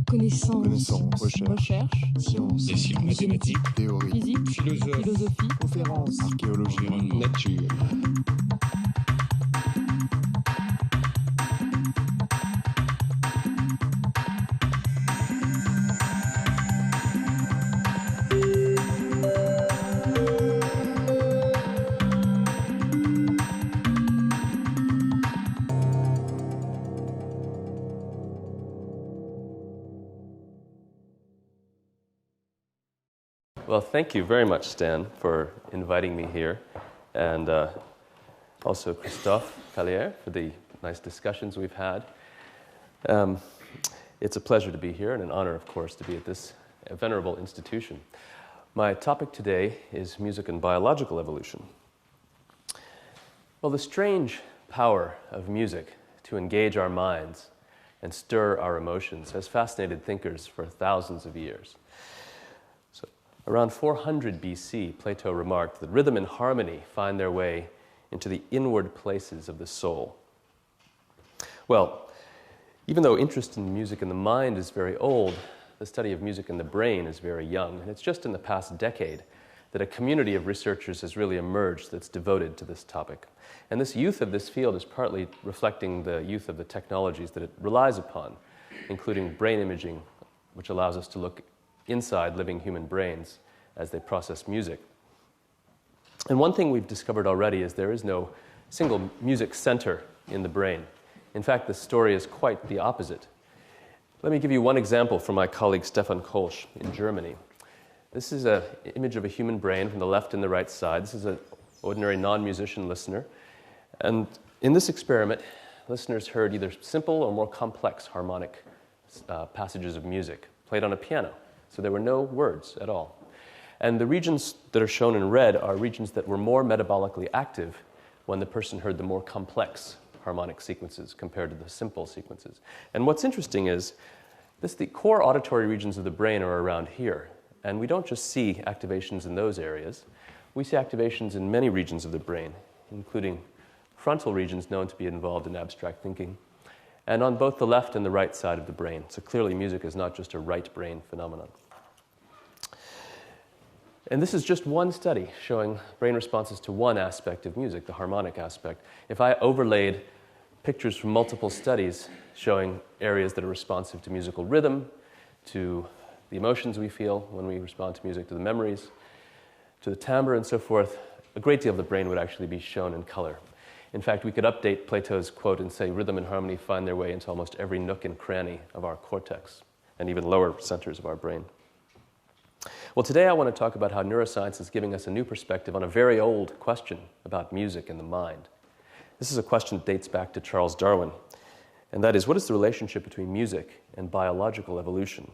Connaissance, recherche, sciences, sciences, mathématiques, théorie, physique, philosophie, conférence, archéologie, nature. Well, thank you very much, Stan, for inviting me here, and also Christophe Callière for the nice discussions we've had. It's a pleasure to be here, and an honor, of course, to be at this venerable institution. My topic today is music and biological evolution. Well, the strange power of music to engage our minds and stir our emotions has fascinated thinkers for thousands of years. Around 400 BC, Plato remarked that rhythm and harmony find their way into the inward places of the soul. Well, even though interest in music in the mind is very old, the study of music in the brain is very young, and it's just in the past decade that a community of researchers has really emerged that's devoted to this topic. And this youth of this field is partly reflecting the youth of the technologies that it relies upon, including brain imaging, which allows us to look inside living human brains as they process music. And one thing we've discovered already is there is no single music center in the brain. In fact, the story is quite the opposite. Let me give you one example from my colleague Stefan Kolsch in Germany. This is an image of a human brain from the left and the right side. This is an ordinary non-musician listener. And in this experiment, listeners heard either simple or more complex harmonic passages of music played on a piano. So there were no words at all. And the regions that are shown in red are regions that were more metabolically active when the person heard the more complex harmonic sequences compared to the simple sequences. And what's interesting is the core auditory regions of the brain are around here. And we don't just see activations in those areas. We see activations in many regions of the brain, including frontal regions known to be involved in abstract thinking, and on both the left and the right side of the brain. So clearly music is not just a right brain phenomenon. And this is just one study showing brain responses to one aspect of music, the harmonic aspect. If I overlaid pictures from multiple studies showing areas that are responsive to musical rhythm, to the emotions we feel when we respond to music, to the memories, to the timbre and so forth, a great deal of the brain would actually be shown in color. In fact, we could update Plato's quote and say rhythm and harmony find their way into almost every nook and cranny of our cortex and even lower centers of our brain. Well, today I want to talk about how neuroscience is giving us a new perspective on a very old question about music and the mind. This is a question that dates back to Charles Darwin, and that is, what is the relationship between music and biological evolution?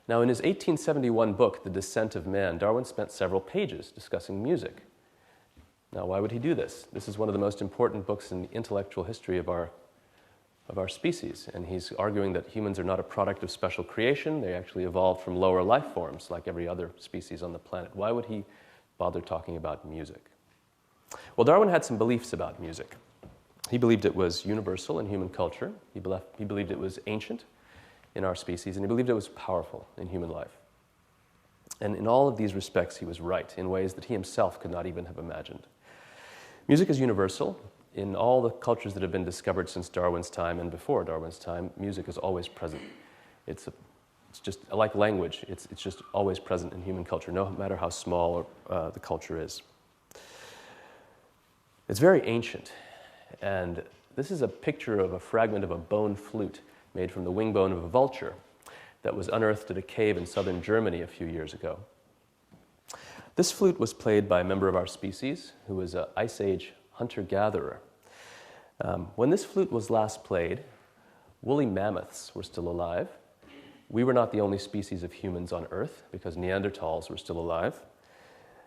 Now, in his 1871 book, The Descent of Man, Darwin spent several pages discussing music. Now, why would he do this? This is one of the most important books in the intellectual history of our species, and he's arguing that humans are not a product of special creation. They actually evolved from lower life forms like every other species on the planet. Why would he bother talking about music? Well, Darwin had some beliefs about music. He believed it was universal in human culture. He believed it was ancient in our species, and he believed it was powerful in human life. And in all of these respects, he was right in ways that he himself could not even have imagined. Music is universal. In all the cultures that have been discovered since Darwin's time and before Darwin's time, music is always present. It's just like language. It's just always present in human culture, no matter how small the culture is. It's very ancient, and this is a picture of a fragment of a bone flute made from the wing bone of a vulture that was unearthed at a cave in southern Germany a few years ago. This flute was played by a member of our species who was an Ice Age hunter-gatherer. When this flute was last played, woolly mammoths were still alive. We were not the only species of humans on Earth because Neanderthals were still alive.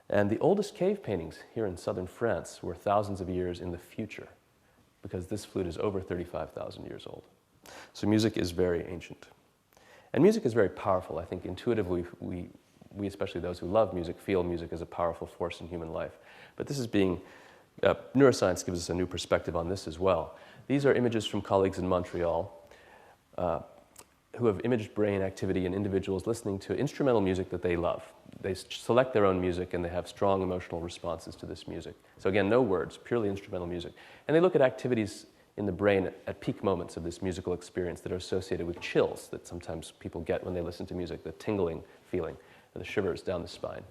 And the oldest cave paintings here in southern France were thousands of years in the future because this flute is over 35,000 years old. So music is very ancient. And music is very powerful. I think intuitively we, especially those who love music, feel music as a powerful force in human life. But this is neuroscience gives us a new perspective on this as well. These are images from colleagues in Montreal who have imaged brain activity in individuals listening to instrumental music that they love. They select their own music and they have strong emotional responses to this music. So again, no words, purely instrumental music. And they look at activities in the brain at peak moments of this musical experience that are associated with chills that sometimes people get when they listen to music, the tingling feeling, the shivers down the spine.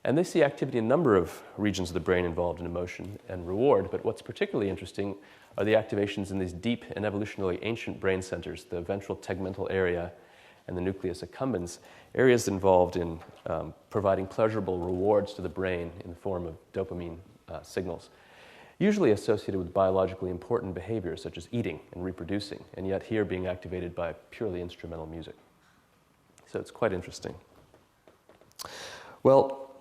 And they see activity in a number of regions of the brain involved in emotion and reward, but what's particularly interesting are the activations in these deep and evolutionarily ancient brain centers, the ventral tegmental area and the nucleus accumbens, areas involved in providing pleasurable rewards to the brain in the form of dopamine signals, usually associated with biologically important behaviors such as eating and reproducing, and yet here being activated by purely instrumental music. So it's quite interesting. Well,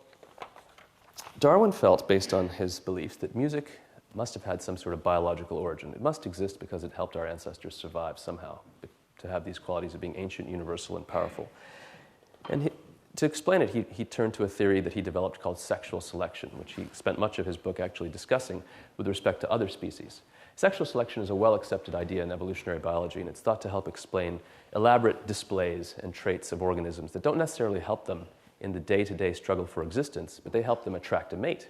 Darwin felt, based on his beliefs, that music must have had some sort of biological origin. It must exist because it helped our ancestors survive somehow, to have these qualities of being ancient, universal, and powerful. And to explain it, he turned to a theory that he developed called sexual selection, which he spent much of his book actually discussing with respect to other species. Sexual selection is a well-accepted idea in evolutionary biology, and it's thought to help explain elaborate displays and traits of organisms that don't necessarily help them in the day-to-day struggle for existence, but they help them attract a mate.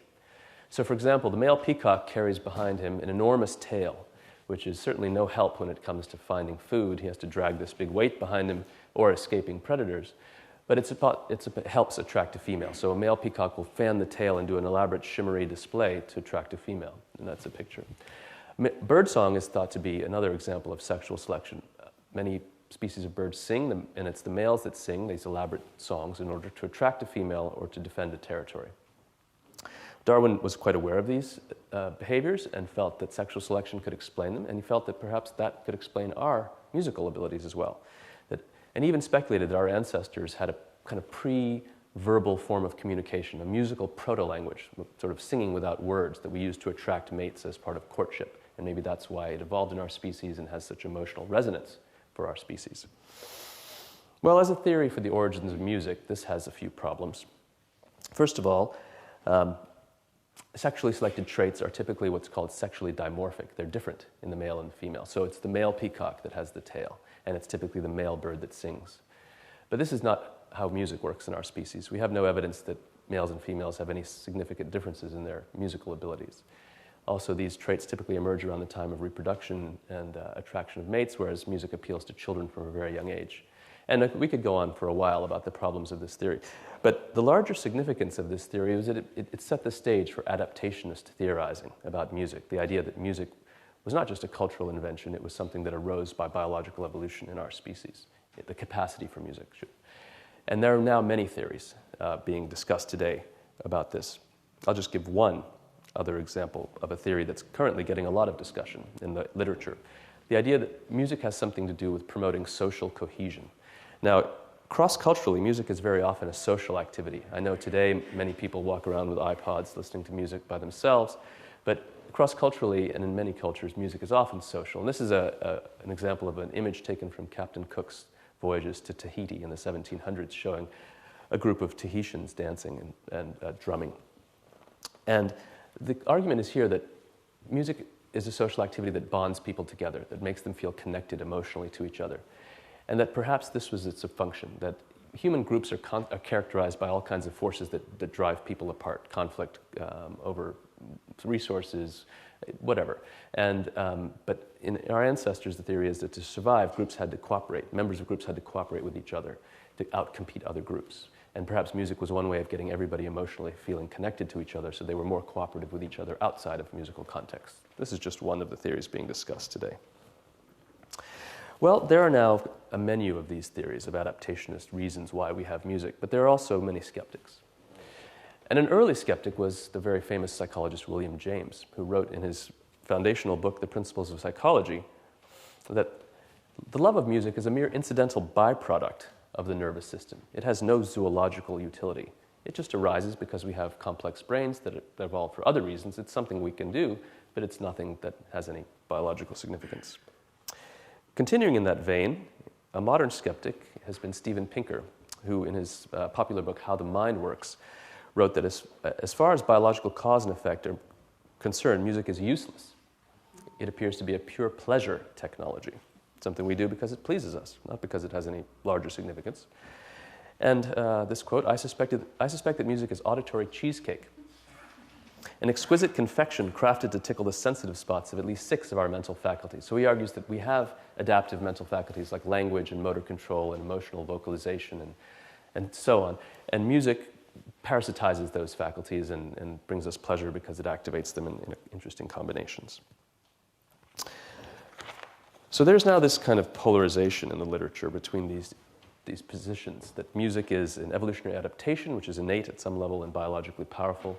So, for example, the male peacock carries behind him an enormous tail, which is certainly no help when it comes to finding food. He has to drag this big weight behind him or escaping predators. But it helps attract a female. So a male peacock will fan the tail and do an elaborate shimmery display to attract a female. And that's a picture. Birdsong is thought to be another example of sexual selection. Many species of birds sing, and it's the males that sing these elaborate songs in order to attract a female or to defend a territory. Darwin was quite aware of these behaviors and felt that sexual selection could explain them, and he felt that perhaps that could explain our musical abilities as well. And even speculated that our ancestors had a kind of pre-verbal form of communication, a musical proto-language, sort of singing without words that we use to attract mates as part of courtship. And maybe that's why it evolved in our species and has such emotional resonance for our species. Well, as a theory for the origins of music, this has a few problems. First of all, sexually selected traits are typically what's called sexually dimorphic. They're different in the male and the female. So it's the male peacock that has the tail, and it's typically the male bird that sings. But this is not how music works in our species. We have no evidence that males and females have any significant differences in their musical abilities. Also, these traits typically emerge around the time of reproduction and attraction of mates, whereas music appeals to children from a very young age. And we could go on for a while about the problems of this theory. But the larger significance of this theory is that it set the stage for adaptationist theorizing about music, the idea that music was not just a cultural invention, it was something that arose by biological evolution in our species, the capacity for music. And there are now many theories being discussed today about this. I'll just give one other example of a theory that's currently getting a lot of discussion in the literature. The idea that music has something to do with promoting social cohesion. Now, cross-culturally, music is very often a social activity. I know today many people walk around with iPods listening to music by themselves, but cross-culturally and in many cultures, music is often social. And this is an example of an image taken from Captain Cook's voyages to Tahiti in the 1700s, showing a group of Tahitians dancing and drumming. And the argument is here that music is a social activity that bonds people together, that makes them feel connected emotionally to each other. And that perhaps this was its function, that human groups are characterized by all kinds of forces that drive people apart, conflict over resources, whatever. And but in our ancestors, the theory is that to survive, groups had to cooperate. Members of groups had to cooperate with each other to outcompete other groups. And perhaps music was one way of getting everybody emotionally feeling connected to each other, so they were more cooperative with each other outside of musical context. This is just one of the theories being discussed today. Well, there are now a menu of these theories of adaptationist reasons why we have music, but there are also many skeptics. And an early skeptic was the very famous psychologist William James, who wrote in his foundational book, The Principles of Psychology, that the love of music is a mere incidental byproduct of the nervous system. It has no zoological utility. It just arises because we have complex brains that evolved for other reasons. It's something we can do, but it's nothing that has any biological significance. Continuing in that vein, a modern skeptic has been Steven Pinker, who in his popular book, How the Mind Works, wrote that as far as biological cause and effect are concerned, music is useless. It appears to be a pure pleasure technology. something we do because it pleases us, not because it has any larger significance. And this quote, I suspect that music is auditory cheesecake, an exquisite confection crafted to tickle the sensitive spots of at least 6 of our mental faculties. So he argues that we have adaptive mental faculties like language and motor control and emotional vocalization and so on. And music parasitizes those faculties and brings us pleasure because it activates them in interesting combinations. So there's now this kind of polarization in the literature between these positions, that music is an evolutionary adaptation, which is innate at some level and biologically powerful,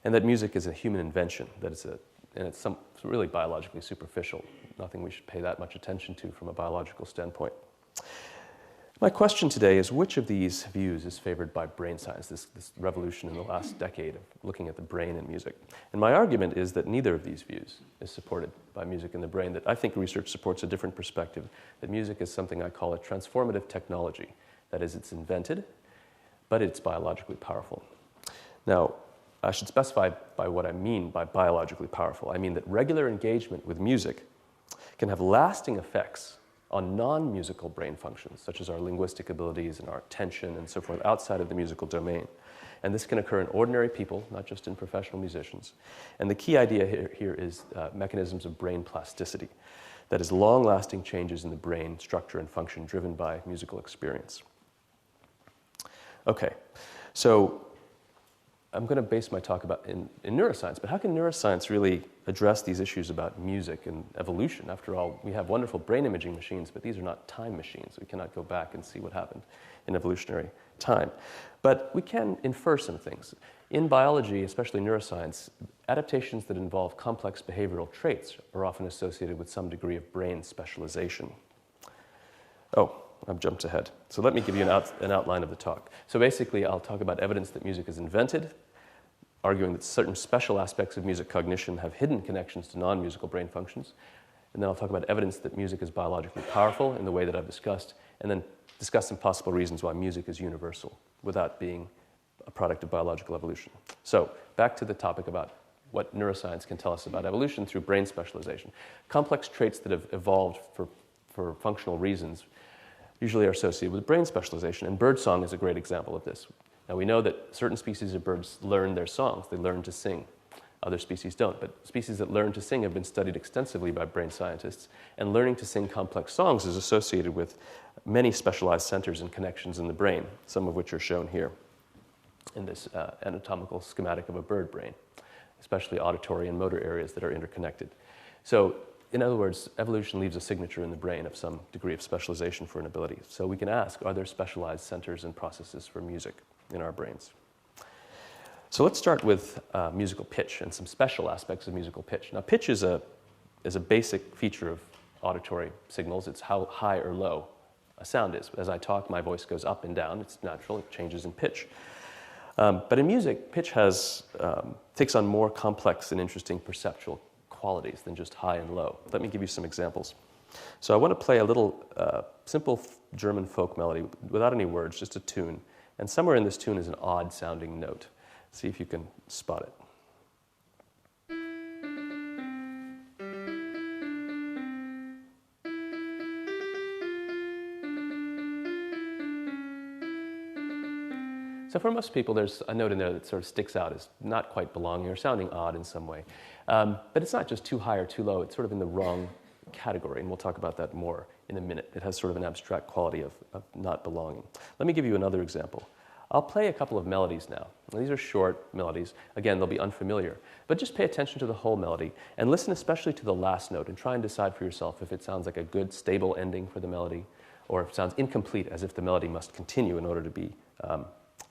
and that music is a human invention, that it's really biologically superficial, nothing we should pay that much attention to from a biological standpoint. My question today is, which of these views is favored by brain science, this revolution in the last decade of looking at the brain and music? And my argument is that neither of these views is supported by music and the brain, that I think research supports a different perspective, that music is something I call a transformative technology. That is, it's invented, but it's biologically powerful. Now, I should specify by what I mean by biologically powerful. I mean that regular engagement with music can have lasting effects on non-musical brain functions, such as our linguistic abilities and our attention and so forth, outside of the musical domain. And this can occur in ordinary people, not just in professional musicians. And the key idea here is mechanisms of brain plasticity. That is, long-lasting changes in the brain structure and function driven by musical experience. Okay, so I'm going to base my talk in neuroscience, but how can neuroscience really address these issues about music and evolution? After all, we have wonderful brain imaging machines, but these are not time machines. We cannot go back and see what happened in evolutionary time. But we can infer some things. In biology, especially neuroscience, adaptations that involve complex behavioral traits are often associated with some degree of brain specialization. Oh, I've jumped ahead. So let me give you an outline of the talk. So basically, I'll talk about evidence that music is invented, arguing that certain special aspects of music cognition have hidden connections to non-musical brain functions. And then I'll talk about evidence that music is biologically powerful in the way that I've discussed, and then discuss some possible reasons why music is universal without being a product of biological evolution. So back to the topic about what neuroscience can tell us about evolution through brain specialization. Complex traits that have evolved for functional reasons usually are associated with brain specialization, and birdsong is a great example of this. Now, we know that certain species of birds learn their songs. They learn to sing. Other species don't, but species that learn to sing have been studied extensively by brain scientists, and learning to sing complex songs is associated with many specialized centers and connections in the brain, some of which are shown here in this anatomical schematic of a bird brain, especially auditory and motor areas that are interconnected. So, in other words, evolution leaves a signature in the brain of some degree of specialization for an ability. So we can ask, are there specialized centers and processes for music in our brains? So let's start with musical pitch and some special aspects of musical pitch. Now, pitch is a basic feature of auditory signals. It's how high or low a sound is. As I talk, my voice goes up and down. It's natural. It changes in pitch. But in music, pitch takes on more complex and interesting perceptual qualities than just high and low. Let me give you some examples. So I want to play a little simple German folk melody without any words, just a tune. And somewhere in this tune is an odd sounding note. See if you can spot it. So for most people, there's a note in there that sort of sticks out as not quite belonging or sounding odd in some way. But it's not just too high or too low. It's sort of in the wrong category, and we'll talk about that more in a minute. It has sort of an abstract quality of not belonging. Let me give you another example. I'll play a couple of melodies now. These are short melodies. Again, they'll be unfamiliar. But just pay attention to the whole melody and listen especially to the last note and try and decide for yourself if it sounds like a good, stable ending for the melody or if it sounds incomplete, as if the melody must continue in order to be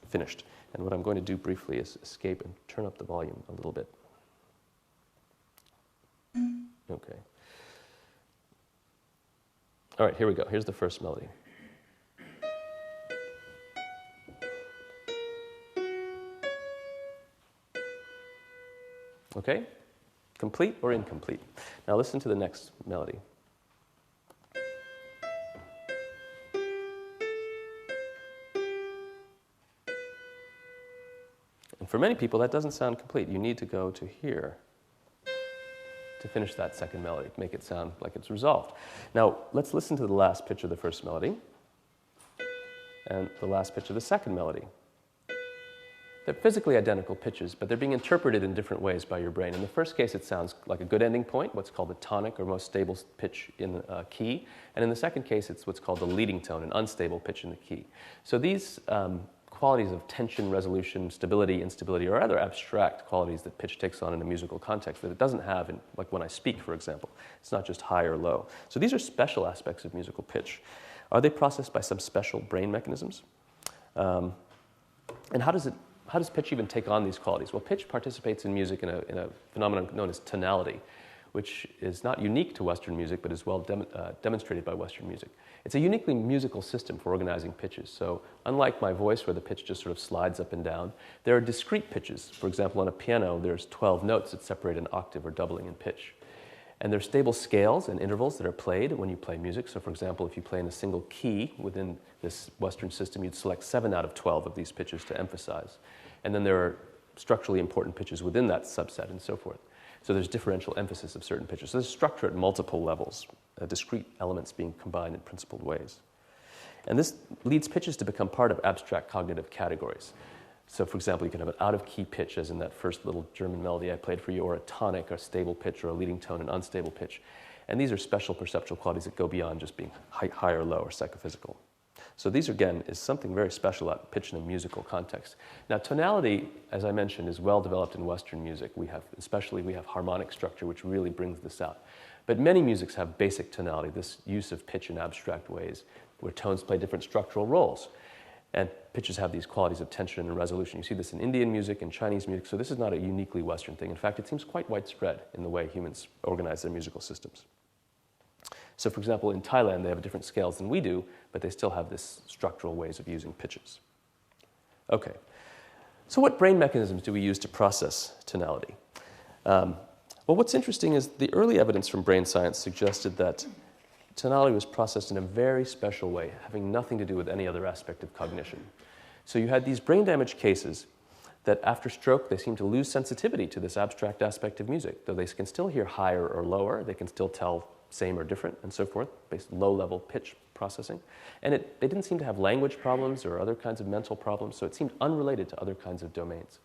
finished. And what I'm going to do briefly is escape and turn up the volume a little bit. Okay. All right, here we go. Here's the first melody. Okay? Complete or incomplete? Now listen to the next melody. And for many people, that doesn't sound complete. You need to go to here. to finish that second melody, to make it sound like it's resolved. Now, let's listen to the last pitch of the first melody and the last pitch of the second melody. They're physically identical pitches, but they're being interpreted in different ways by your brain. In the first case, it sounds like a good ending point, what's called the tonic or most stable pitch in key. And in the second case, it's what's called the leading tone, an unstable pitch in the key. So these qualities of tension, resolution, stability, instability are other abstract qualities that pitch takes on in a musical context that it doesn't have in, like when I speak, for example. It's not just high or low. So these are special aspects of musical pitch. Are they processed by some special brain mechanisms? And how does pitch even take on these qualities? Well, pitch participates in music in a phenomenon known as tonality, which is not unique to Western music, but is well demonstrated by Western music. It's a uniquely musical system for organizing pitches. So unlike my voice, where the pitch just sort of slides up and down, there are discrete pitches. For example, on a piano, there's 12 notes that separate an octave or doubling in pitch. And there's stable scales and intervals that are played when you play music. So for example, if you play in a single key within this Western system, you'd select 7 out of 12 of these pitches to emphasize. And then there are structurally important pitches within that subset and so forth. So there's differential emphasis of certain pitches. So there's structure at multiple levels, discrete elements being combined in principled ways. And this leads pitches to become part of abstract cognitive categories. So for example, you can have an out-of-key pitch, as in that first little German melody I played for you, or a tonic, or a stable pitch, or a leading tone, an unstable pitch. And these are special perceptual qualities that go beyond just being high or low or psychophysical. So these, again, is something very special about pitch in a musical context. Now, tonality, as I mentioned, is well developed in Western music. We have harmonic structure, which really brings this out. But many musics have basic tonality, this use of pitch in abstract ways, where tones play different structural roles. And pitches have these qualities of tension and resolution. You see this in Indian music and Chinese music, so this is not a uniquely Western thing. In fact, it seems quite widespread in the way humans organize their musical systems. So for example, in Thailand, they have different scales than we do, but they still have this structural ways of using pitches. Okay, so what brain mechanisms do we use to process tonality? Well, what's interesting is the early evidence from brain science suggested that tonality was processed in a very special way, having nothing to do with any other aspect of cognition. So you had these brain damage cases that after stroke, they seem to lose sensitivity to this abstract aspect of music. Though they can still hear higher or lower, they can still tell same or different, and so forth, based on low-level pitch processing. And they didn't seem to have language problems or other kinds of mental problems, so it seemed unrelated to other kinds of domains.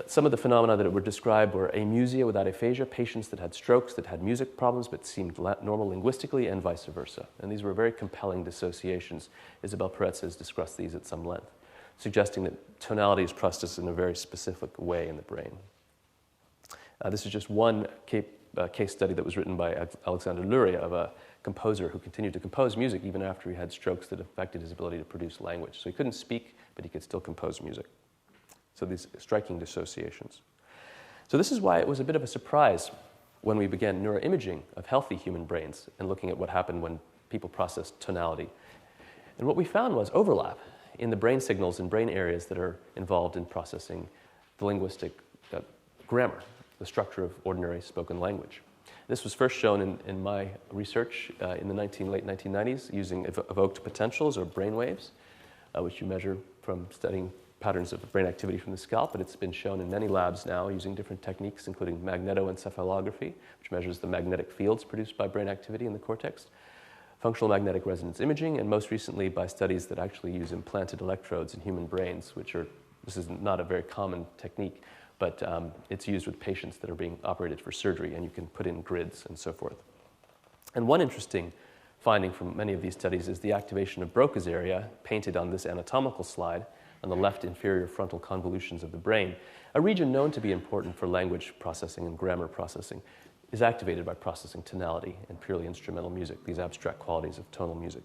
Some of the phenomena that were described were amusia without aphasia, patients that had strokes that had music problems but seemed normal linguistically, and vice versa. And these were very compelling dissociations. Isabel Peretz has discussed these at some length, suggesting that tonality is processed in a very specific way in the brain. This is just one case study that was written by Alexander Luria, of a composer who continued to compose music even after he had strokes that affected his ability to produce language. So he couldn't speak, but he could still compose music. So these striking dissociations. So this is why it was a bit of a surprise when we began neuroimaging of healthy human brains and looking at what happened when people processed tonality. And what we found was overlap in the brain signals and brain areas that are involved in processing the linguistic grammar, the structure of ordinary spoken language. This was first shown in my research in the late 1990s using evoked potentials or brain waves, which you measure from studying patterns of brain activity from the scalp, but it's been shown in many labs now using different techniques, including magnetoencephalography, which measures the magnetic fields produced by brain activity in the cortex, functional magnetic resonance imaging, and most recently by studies that actually use implanted electrodes in human brains, this is not a very common technique, but it's used with patients that are being operated for surgery, and you can put in grids and so forth. And one interesting finding from many of these studies is the activation of Broca's area, painted on this anatomical slide, on the left inferior frontal convolutions of the brain. A region known to be important for language processing and grammar processing is activated by processing tonality and purely instrumental music, these abstract qualities of tonal music.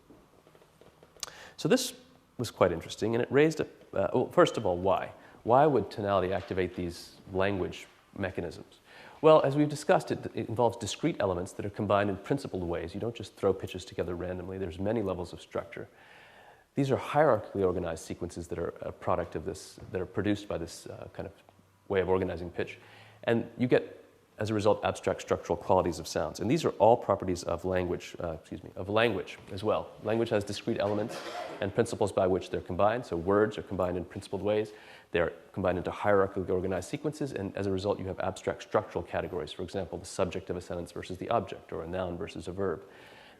So this was quite interesting, and it raised, well, first of all, why? Why would tonality activate these language mechanisms? Well, as we've discussed, it involves discrete elements that are combined in principled ways. You don't just throw pitches together randomly. There's many levels of structure. These are hierarchically organized sequences that are a product of this, that are produced by this kind of way of organizing pitch. And you get as a result, abstract structural qualities of sounds. And these are all properties of language as well. Language has discrete elements and principles by which they're combined. So words are combined in principled ways. They're combined into hierarchically organized sequences, and as a result, you have abstract structural categories. For example, the subject of a sentence versus the object, or a noun versus a verb.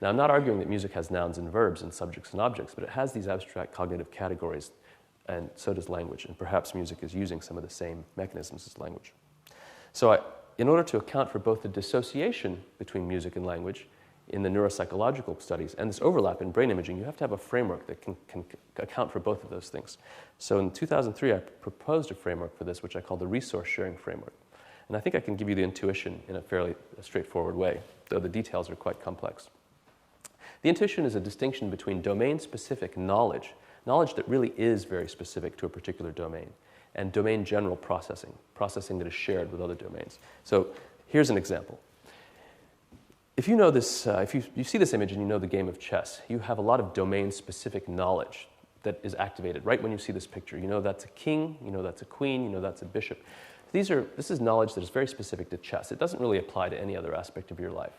Now, I'm not arguing that music has nouns and verbs and subjects and objects, but it has these abstract cognitive categories, and so does language. And perhaps music is using some of the same mechanisms as language. So in order to account for both the dissociation between music and language in the neuropsychological studies and this overlap in brain imaging, you have to have a framework that can account for both of those things. So in 2003, I proposed a framework for this, which I call the resource sharing framework. And I think I can give you the intuition in a fairly straightforward way, though the details are quite complex. The intuition is a distinction between domain-specific knowledge that really is very specific to a particular domain, and domain general processing that is shared with other domains. So here's an example. If you know this, if you see this image and you know the game of chess, you have a lot of domain-specific knowledge that is activated right when you see this picture. You know that's a king, you know that's a queen, you know that's a bishop. This is knowledge that is very specific to chess. It doesn't really apply to any other aspect of your life.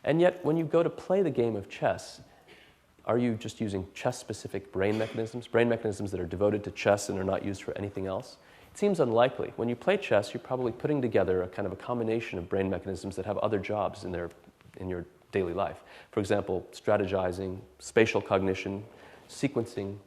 And yet, when you go to play the game of chess, are you just using chess-specific brain mechanisms that are devoted to chess and are not used for anything else? It seems unlikely. When you play chess, you're probably putting together a kind of a combination of brain mechanisms that have other jobs in your daily life. For example, strategizing, spatial cognition, sequencing,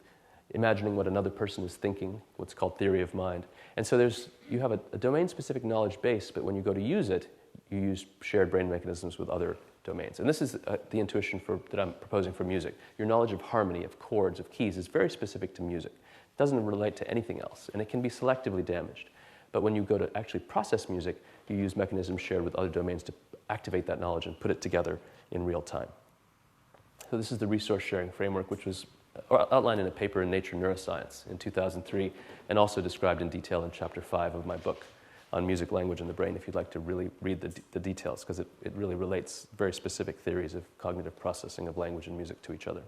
imagining what another person is thinking, what's called theory of mind. And so you have a domain-specific knowledge base, but when you go to use it, you use shared brain mechanisms with other domains. And this is the intuition that I'm proposing for music. Your knowledge of harmony, of chords, of keys is very specific to music. It doesn't relate to anything else, and it can be selectively damaged. But when you go to actually process music, you use mechanisms shared with other domains to activate that knowledge and put it together in real time. So this is the resource sharing framework, which was outlined in a paper in Nature Neuroscience in 2003, and also described in detail in Chapter 5 of my book on music, language, and the brain, if you'd like to really read the details, because it really relates very specific theories of cognitive processing of language and music to each other.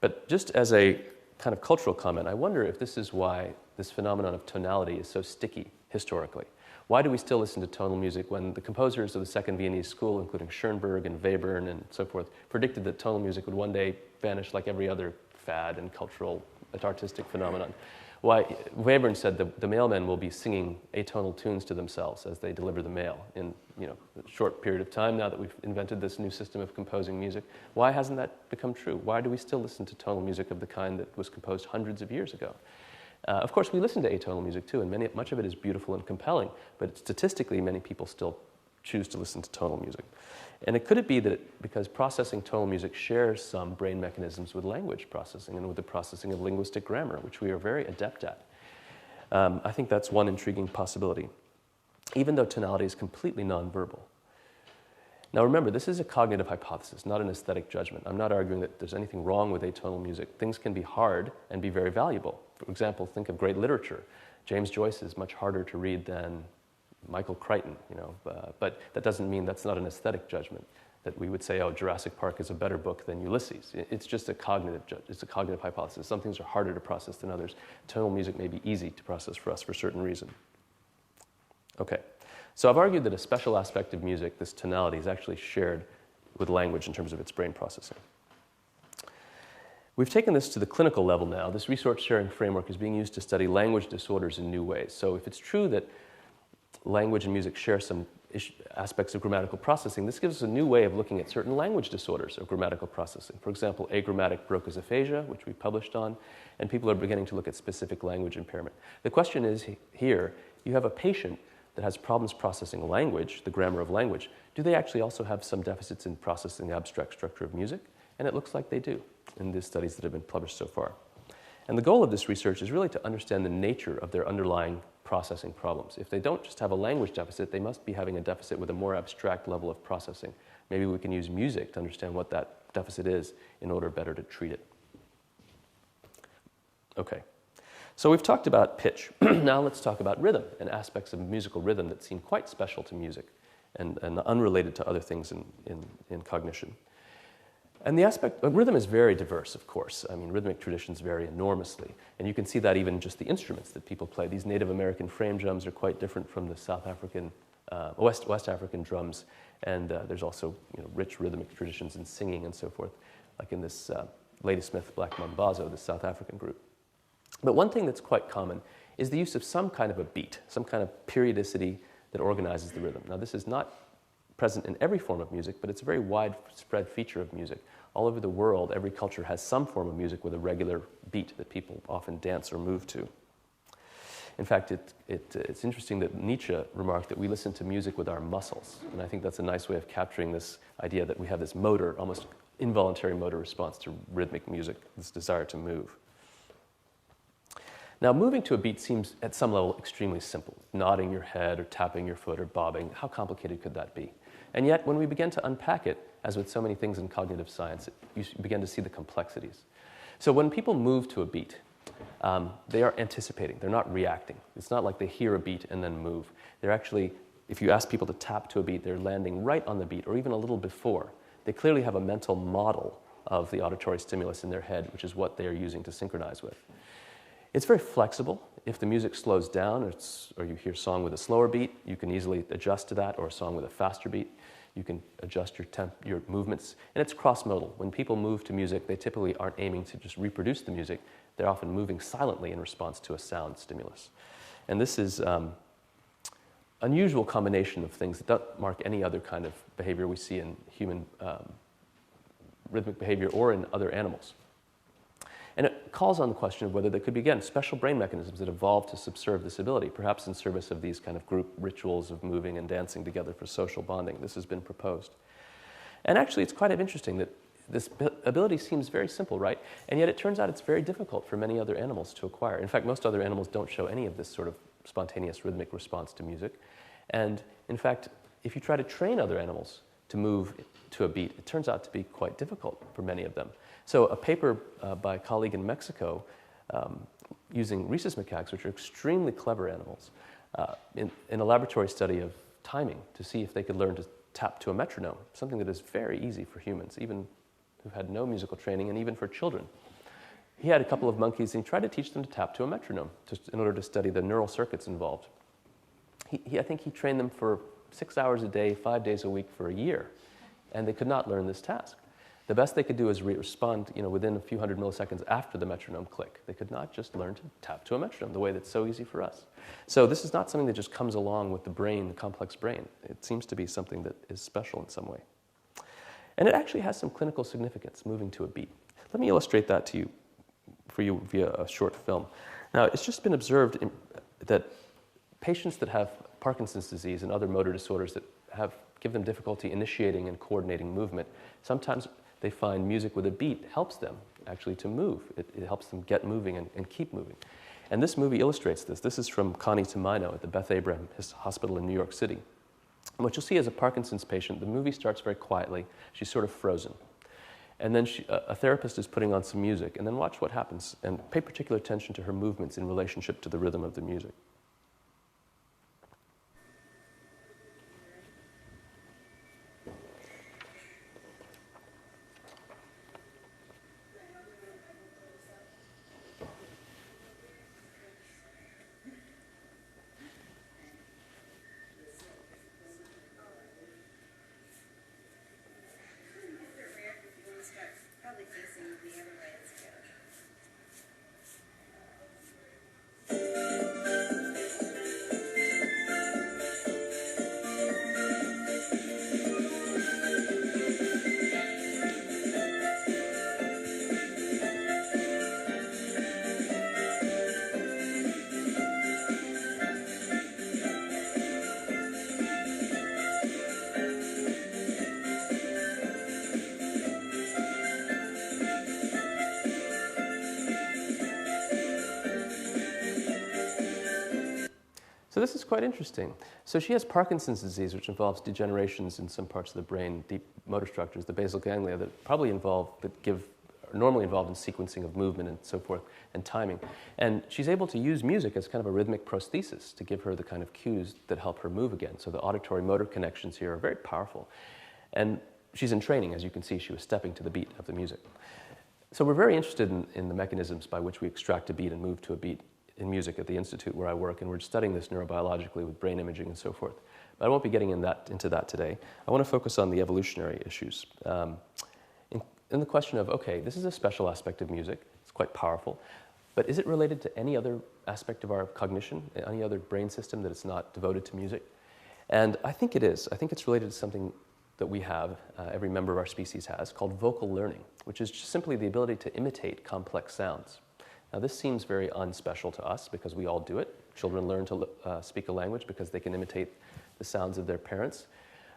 But just as a kind of cultural comment, I wonder if this is why this phenomenon of tonality is so sticky historically. Why do we still listen to tonal music when the composers of the Second Viennese School, including Schoenberg and Webern and so forth, predicted that tonal music would one day vanish like every other fad and cultural and artistic phenomenon? Why Webern said the mailmen will be singing atonal tunes to themselves as they deliver the mail in a short period of time now that we've invented this new system of composing music. Why hasn't that become true? Why do we still listen to tonal music of the kind that was composed hundreds of years ago? Of course, we listen to atonal music too, and much of it is beautiful and compelling, but statistically, many people still choose to listen to tonal music. And could it be that because processing tonal music shares some brain mechanisms with language processing and with the processing of linguistic grammar, which we are very adept at? I think that's one intriguing possibility, even though tonality is completely nonverbal. Now remember, this is a cognitive hypothesis, not an aesthetic judgment. I'm not arguing that there's anything wrong with atonal music. Things can be hard and be very valuable. For example, think of great literature. James Joyce is much harder to read than Michael Crichton, but that doesn't mean that's not an aesthetic judgment, that we would say, oh, Jurassic Park is a better book than Ulysses. It's just a cognitive hypothesis. Some things are harder to process than others. Tonal music may be easy to process for us for a certain reason. Okay, so I've argued that a special aspect of music, this tonality, is actually shared with language in terms of its brain processing. We've taken this to the clinical level now. This resource sharing framework is being used to study language disorders in new ways. So if it's true that language and music share some aspects of grammatical processing, this gives us a new way of looking at certain language disorders of grammatical processing. For example, agrammatic Broca's aphasia, which we published on, and people are beginning to look at specific language impairment. The question is here, you have a patient that has problems processing language, the grammar of language. Do they actually also have some deficits in processing the abstract structure of music? And it looks like they do in the studies that have been published so far. And the goal of this research is really to understand the nature of their underlying processing problems. If they don't just have a language deficit, they must be having a deficit with a more abstract level of processing. Maybe we can use music to understand what that deficit is in order better to treat it. Okay, so we've talked about pitch. Now let's talk about rhythm and aspects of musical rhythm that seem quite special to music and unrelated to other things in cognition. And the aspect of rhythm is very diverse, of course. I mean, rhythmic traditions vary enormously. And you can see that even just the instruments that people play. These Native American frame drums are quite different from the South African West African drums, and there's also rich rhythmic traditions in singing and so forth, like in this Ladysmith Black Mambazo, the South African group. But one thing that's quite common is the use of some kind of a beat, some kind of periodicity that organizes the rhythm. Now, this is not present in every form of music, but it's a very widespread feature of music. All over the world, every culture has some form of music with a regular beat that people often dance or move to. In fact, it's interesting that Nietzsche remarked that we listen to music with our muscles, and I think that's a nice way of capturing this idea that we have this motor, almost involuntary motor response to rhythmic music, this desire to move. Now, moving to a beat seems, at some level, extremely simple. Nodding your head or tapping your foot or bobbing, how complicated could that be? And yet, when we begin to unpack it, as with so many things in cognitive science, you begin to see the complexities. So when people move to a beat, they are anticipating. They're not reacting. It's not like they hear a beat and then move. They're actually, if you ask people to tap to a beat, they're landing right on the beat or even a little before. They clearly have a mental model of the auditory stimulus in their head, which is what they are using to synchronize with. It's very flexible. If the music slows down or you hear a song with a slower beat, you can easily adjust to that, or a song with a faster beat. You can adjust your movements, and it's cross-modal. When people move to music, they typically aren't aiming to just reproduce the music. They're often moving silently in response to a sound stimulus. And this is an unusual combination of things that don't mark any other kind of behavior we see in human rhythmic behavior or in other animals. And it calls on the question of whether there could be, again, special brain mechanisms that evolved to subserve this ability, perhaps in service of these kind of group rituals of moving and dancing together for social bonding. This has been proposed. And actually, it's quite interesting that this ability seems very simple, right? And yet it turns out it's very difficult for many other animals to acquire. In fact, most other animals don't show any of this sort of spontaneous rhythmic response to music. And in fact, if you try to train other animals to move to a beat, it turns out to be quite difficult for many of them. So a paper by a colleague in Mexico using rhesus macaques, which are extremely clever animals, in a laboratory study of timing to see if they could learn to tap to a metronome, something that is very easy for humans, even who've had no musical training, and even for children. He had a couple of monkeys, and he tried to teach them to tap to a metronome just in order to study the neural circuits involved. I think he trained them for 6 hours a day, 5 days a week for a year, and they could not learn this task. The best they could do is respond within a few hundred milliseconds after the metronome click. They could not just learn to tap to a metronome the way that's so easy for us. So this is not something that just comes along with the brain, the complex brain. It seems to be something that is special in some way. And it actually has some clinical significance, moving to a beat. Let me illustrate that for you via a short film. Now, it's just been observed that patients that have Parkinson's disease and other motor disorders that give them difficulty initiating and coordinating movement, sometimes they find music with a beat helps them actually to move. It helps them get moving and keep moving. And this movie illustrates this. This is from Connie Tomino at the Beth Abraham Hospital in New York City. And what you'll see as a Parkinson's patient, the movie starts very quietly. She's sort of frozen. And then a therapist is putting on some music, and then watch what happens. And pay particular attention to her movements in relationship to the rhythm of the music. So this is quite interesting. So she has Parkinson's disease, which involves degenerations in some parts of the brain, deep motor structures, the basal ganglia, that are normally involved in sequencing of movement and so forth, and timing. And she's able to use music as kind of a rhythmic prosthesis to give her the kind of cues that help her move again. So the auditory motor connections here are very powerful. And she's in training. As you can see, she was stepping to the beat of the music. So we're very interested in the mechanisms by which we extract a beat and move to a beat in music at the institute where I work, and we're studying this neurobiologically with brain imaging and so forth. But I won't be getting into that today. I want to focus on the evolutionary issues. In the question of, okay, this is a special aspect of music. It's quite powerful. But is it related to any other aspect of our cognition, any other brain system that is not devoted to music? And I think it is. I think it's related to something that we have, every member of our species has, called vocal learning, which is just simply the ability to imitate complex sounds. Now, this seems very unspecial to us because we all do it. Children learn to speak a language because they can imitate the sounds of their parents.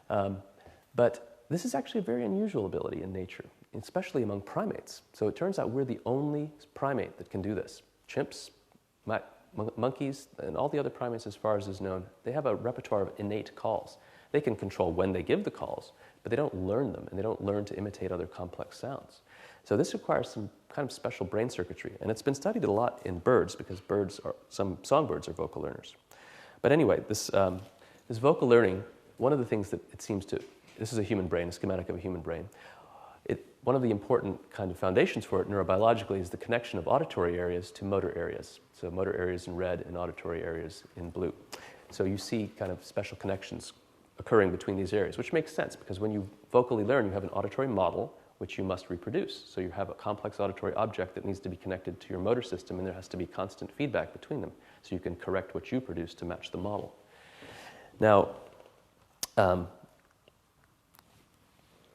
But this is actually a very unusual ability in nature, especially among primates. So it turns out we're the only primate that can do this. Chimps, monkeys, and all the other primates, as far as is known, they have a repertoire of innate calls. They can control when they give the calls, but they don't learn them, and they don't learn to imitate other complex sounds. So this requires some kind of special brain circuitry, and it's been studied a lot in birds because some songbirds are vocal learners. But anyway, this vocal learning, one of the things that it seems to, this is a human brain, a schematic of a human brain. One of the important kind of foundations for it neurobiologically is the connection of auditory areas to motor areas. So motor areas in red and auditory areas in blue. So you see kind of special connections occurring between these areas, which makes sense because when you vocally learn, you have an auditory model which you must reproduce. So you have a complex auditory object that needs to be connected to your motor system, and there has to be constant feedback between them so you can correct what you produce to match the model. Now,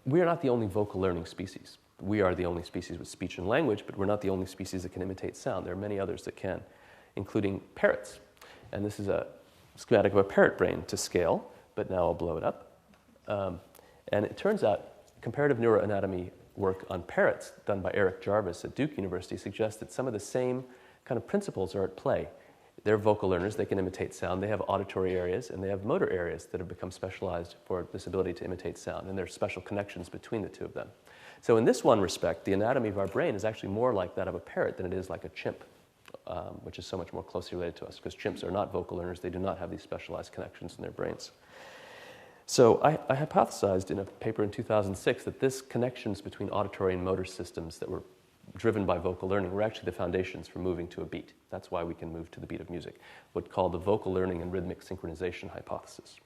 we are not the only vocal learning species. We are the only species with speech and language, but we're not the only species that can imitate sound. There are many others that can, including parrots. And this is a schematic of a parrot brain to scale, but now I'll blow it up. And it turns out comparative neuroanatomy work on parrots done by Eric Jarvis at Duke University suggests that some of the same kind of principles are at play. They're vocal learners, they can imitate sound, they have auditory areas, and they have motor areas that have become specialized for this ability to imitate sound, and there are special connections between the two of them. So in this one respect, the anatomy of our brain is actually more like that of a parrot than it is like a chimp, which is so much more closely related to us, because chimps are not vocal learners, they do not have these specialized connections in their brains. So I hypothesized in a paper in 2006 that these connections between auditory and motor systems that were driven by vocal learning were actually the foundations for moving to a beat. That's why we can move to the beat of music, what's called the vocal learning and rhythmic synchronization hypothesis.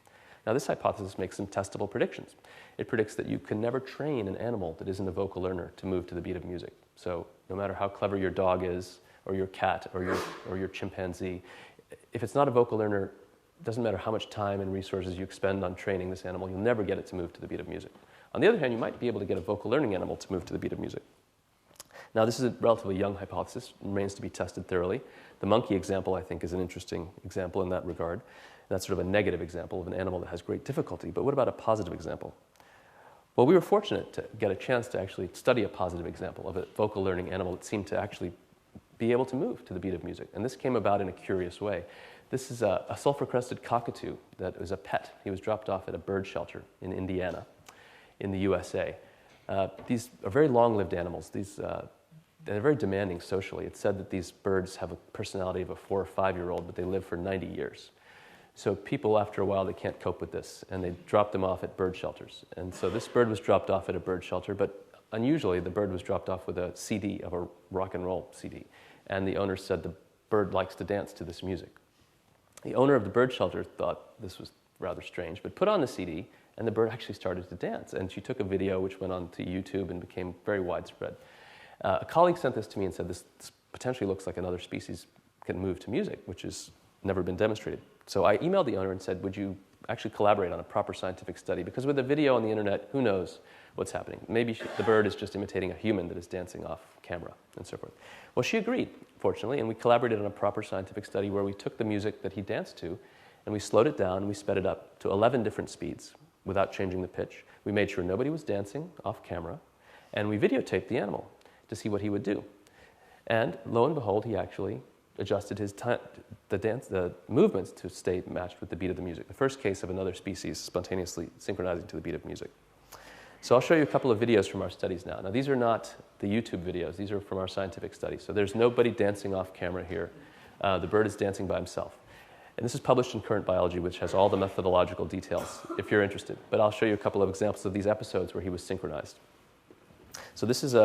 Now, this hypothesis makes some testable predictions. It predicts that you can never train an animal that isn't a vocal learner to move to the beat of music. So no matter how clever your dog is, or your cat, or your chimpanzee, if it's not a vocal learner, it doesn't matter how much time and resources you expend on training this animal, you'll never get it to move to the beat of music. On the other hand, you might be able to get a vocal learning animal to move to the beat of music. Now, this is a relatively young hypothesis, remains to be tested thoroughly. The monkey example, I think, is an interesting example in that regard. And that's sort of a negative example of an animal that has great difficulty. But what about a positive example? Well, we were fortunate to get a chance to actually study a positive example of a vocal learning animal that seemed to actually be able to move to the beat of music. And this came about in a curious way. This is a sulfur-crested cockatoo that was a pet. He was dropped off at a bird shelter in Indiana, in the USA. These are very long-lived animals. They're very demanding socially. It's said that these birds have a personality of a 4 or 5-year-old, but they live for 90 years. So people, after a while, they can't cope with this, and they drop them off at bird shelters. And so this bird was dropped off at a bird shelter, but unusually, the bird was dropped off with a CD of a rock and roll CD. And the owner said the bird likes to dance to this music. The owner of the bird shelter thought this was rather strange, but put on the CD, and the bird actually started to dance. And she took a video which went on to YouTube and became very widespread. A colleague sent this to me and said, this potentially looks like another species can move to music, which has never been demonstrated. So I emailed the owner and said, would you actually collaborate on a proper scientific study? Because with a video on the internet, who knows what's happening? Maybe the bird is just imitating a human that is dancing off camera and so forth. Well, she agreed, fortunately, and we collaborated on a proper scientific study where we took the music that he danced to and we slowed it down and we sped it up to 11 different speeds without changing the pitch. We made sure nobody was dancing off camera, and we videotaped the animal to see what he would do. And lo and behold, he actually adjusted his the movements to stay matched with the beat of the music. The first case of another species spontaneously synchronizing to the beat of music. So I'll show you a couple of videos from our studies now. Now, these are not the YouTube videos. These are from our scientific studies. So there's nobody dancing off camera here. The bird is dancing by himself. And this is published in Current Biology, which has all the methodological details, if you're interested. But I'll show you a couple of examples of these episodes where he was synchronized. So this is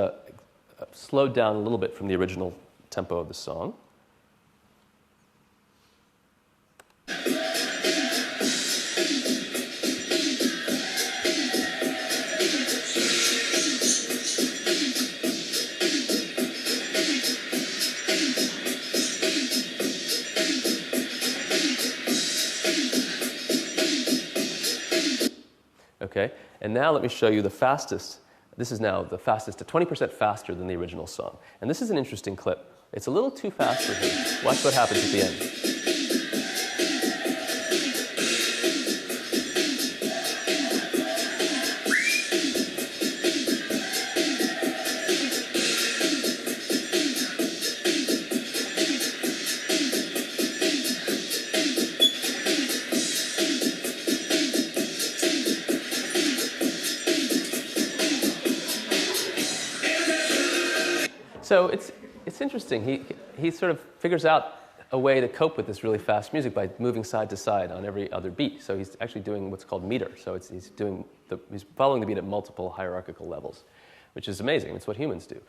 slowed down a little bit from the original tempo of the song. okay? And now let me show you the fastest. This is now the fastest, 20% faster than the original song. And this is an interesting clip. It's a little too fast for him. Watch what happens at the end. So it's interesting. He sort of figures out a way to cope with this really fast music by moving side to side on every other beat. So he's actually doing what's called meter. So he's following the beat at multiple hierarchical levels, which is amazing. It's what humans do.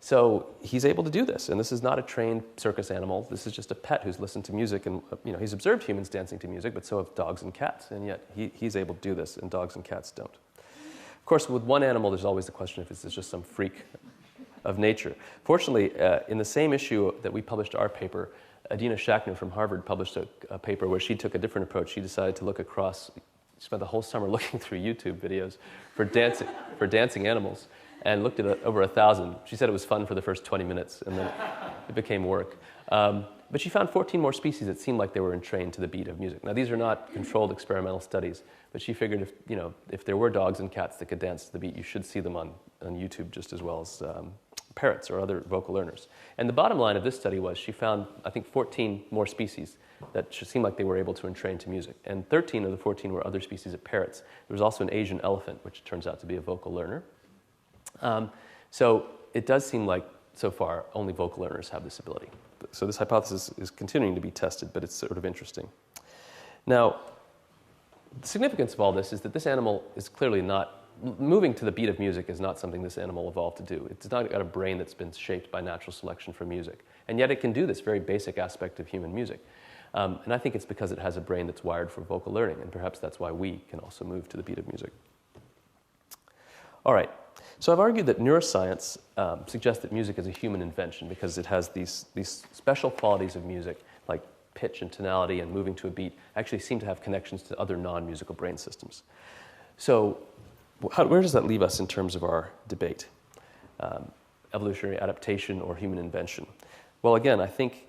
So he's able to do this, and this is not a trained circus animal. This is just a pet who's listened to music, and he's observed humans dancing to music, but so have dogs and cats, and yet he's able to do this, and dogs and cats don't. Of course, with one animal, there's always the question if it's just some freak of nature. Fortunately, in the same issue that we published our paper, Adina Schachner from Harvard published a paper where she took a different approach. She decided to look across, spent the whole summer looking through YouTube videos for dancing animals, and looked at over 1,000. She said it was fun for the first 20 minutes, and then it became work. But she found 14 more species that seemed like they were entrained to the beat of music. Now, these are not controlled experimental studies, but she figured if there were dogs and cats that could dance to the beat, you should see them on YouTube just as well as parrots or other vocal learners. And the bottom line of this study was she found, I think, 14 more species that seemed like they were able to entrain to music. And 13 of the 14 were other species of parrots. There was also an Asian elephant, which turns out to be a vocal learner. So it does seem like, so far, only vocal learners have this ability. So this hypothesis is continuing to be tested, but it's sort of interesting. Now, the significance of all this is that this animal is clearly not, moving to the beat of music is not something this animal evolved to do. It's not got a brain that's been shaped by natural selection for music. And yet it can do this very basic aspect of human music. And I think it's because it has a brain that's wired for vocal learning, and perhaps that's why we can also move to the beat of music. All right. So I've argued that neuroscience suggests that music is a human invention because it has these special qualities of music, like pitch and tonality and moving to a beat, actually seem to have connections to other non-musical brain systems. So where does that leave us in terms of our debate? Evolutionary adaptation or human invention? Well, again, I think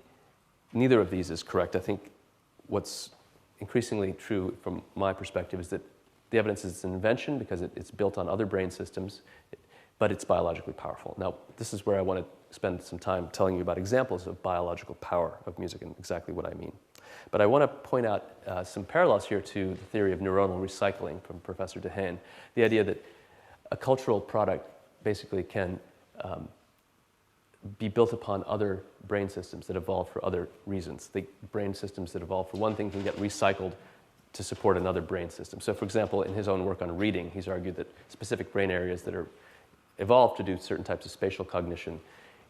neither of these is correct. I think what's increasingly true from my perspective is that the evidence is it's an invention because it's built on other brain systems, but it's biologically powerful. Now, this is where I want to spend some time telling you about examples of biological power of music and exactly what I mean. But I want to point out some parallels here to the theory of neuronal recycling from Professor Dehaene, the idea that a cultural product basically can be built upon other brain systems that evolve for other reasons. The brain systems that evolve for one thing can get recycled to support another brain system. So, for example, in his own work on reading, he's argued that specific brain areas that are evolved to do certain types of spatial cognition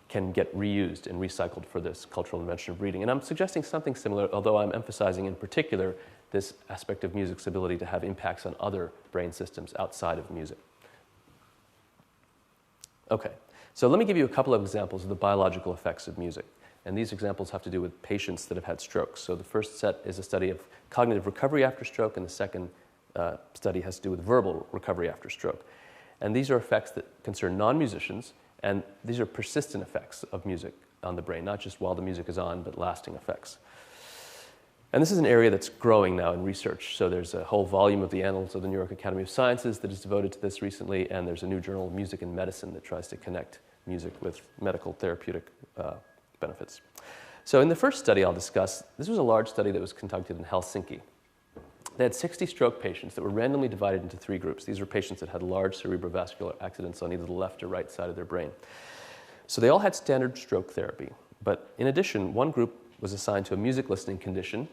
can get reused and recycled for this cultural invention of reading. And I'm suggesting something similar, although I'm emphasizing in particular this aspect of music's ability to have impacts on other brain systems outside of music. Okay, so let me give you a couple of examples of the biological effects of music. And these examples have to do with patients that have had strokes. So the first set is a study of cognitive recovery after stroke, and the second study has to do with verbal recovery after stroke. And these are effects that concern non-musicians, and these are persistent effects of music on the brain, not just while the music is on, but lasting effects. And this is an area that's growing now in research. So there's a whole volume of the Annals of the New York Academy of Sciences that is devoted to this recently, and there's a new journal, Music and Medicine, that tries to connect music with medical therapeutic benefits. So in the first study I'll discuss, this was a large study that was conducted in Helsinki. They had 60 stroke patients that were randomly divided into 3 groups. These were patients that had large cerebrovascular accidents on either the left or right side of their brain. So they all had standard stroke therapy. But in addition, one group was assigned to a music listening condition,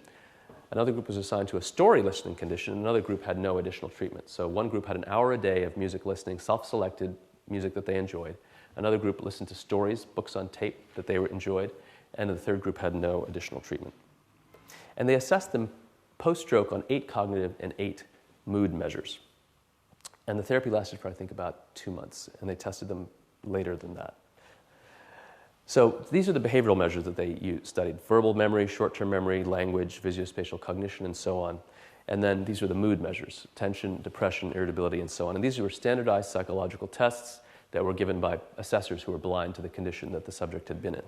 another group was assigned to a story listening condition, and another group had no additional treatment. So one group had an hour a day of music listening, self-selected music that they enjoyed. Another group listened to stories, books on tape that they enjoyed, and the third group had no additional treatment. And they assessed them post-stroke on 8 cognitive and 8 mood measures. And the therapy lasted for, I think, about 2 months, and they tested them later than that. So these are the behavioral measures that they studied: verbal memory, short-term memory, language, visuospatial cognition, and so on. And then these are the mood measures: tension, depression, irritability, and so on. And these were standardized psychological tests that were given by assessors who were blind to the condition that the subject had been in.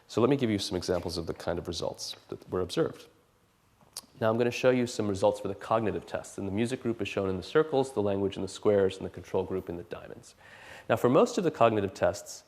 So let me give you some examples of the kind of results that were observed. Now I'm going to show you some results for the cognitive tests. And the music group is shown in the circles, the language in the squares, and the control group in the diamonds. Now for most of the cognitive tests,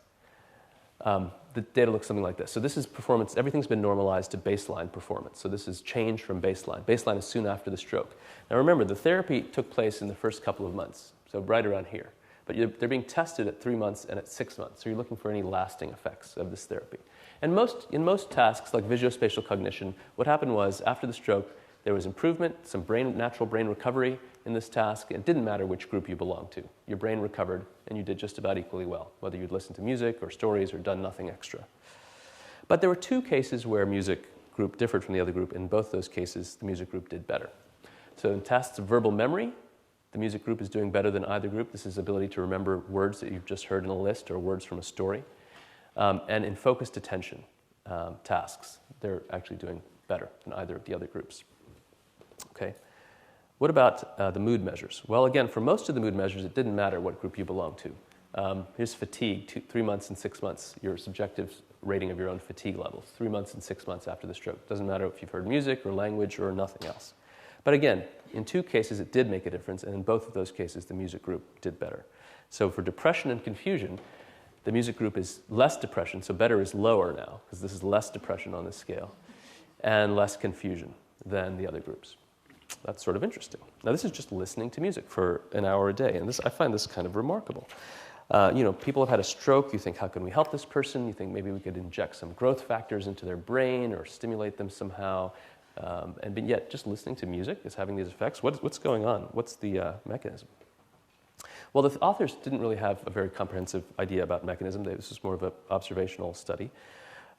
the data looks something like this. So this is performance. Everything's been normalized to baseline performance. So this is change from baseline. Baseline is soon after the stroke. Now remember, the therapy took place in the first couple of months, so right around here. But they're being tested at 3 months and at 6 months. So you're looking for any lasting effects of this therapy. And in most tasks, like visuospatial cognition, what happened was after the stroke, there was improvement, some natural brain recovery in this task. It didn't matter which group you belonged to. Your brain recovered, and you did just about equally well, whether you'd listened to music or stories or done nothing extra. But there were 2 cases where music group differed from the other group. In both those cases, the music group did better. So in tests of verbal memory, the music group is doing better than either group. This is ability to remember words that you've just heard in a list or words from a story. And in focused attention tasks, they're actually doing better than either of the other groups. Okay. What about the mood measures? Well, again, for most of the mood measures, it didn't matter what group you belonged to. Here's fatigue, 3 months and 6 months, your subjective rating of your own fatigue levels, 3 months and 6 months after the stroke. Doesn't matter if you've heard music or language or nothing else. But again, in 2 cases, it did make a difference, and in both of those cases, the music group did better. So for depression and confusion, the music group is less depression, so better is lower now, because this is less depression on this scale, and less confusion than the other groups. That's sort of interesting. Now, this is just listening to music for an hour a day, and I find this kind of remarkable. People have had a stroke. You think, how can we help this person? You think maybe we could inject some growth factors into their brain or stimulate them somehow. And yet, just listening to music is having these effects. What's going on? What's the mechanism? Well, the authors didn't really have a very comprehensive idea about mechanism. This was more of an observational study.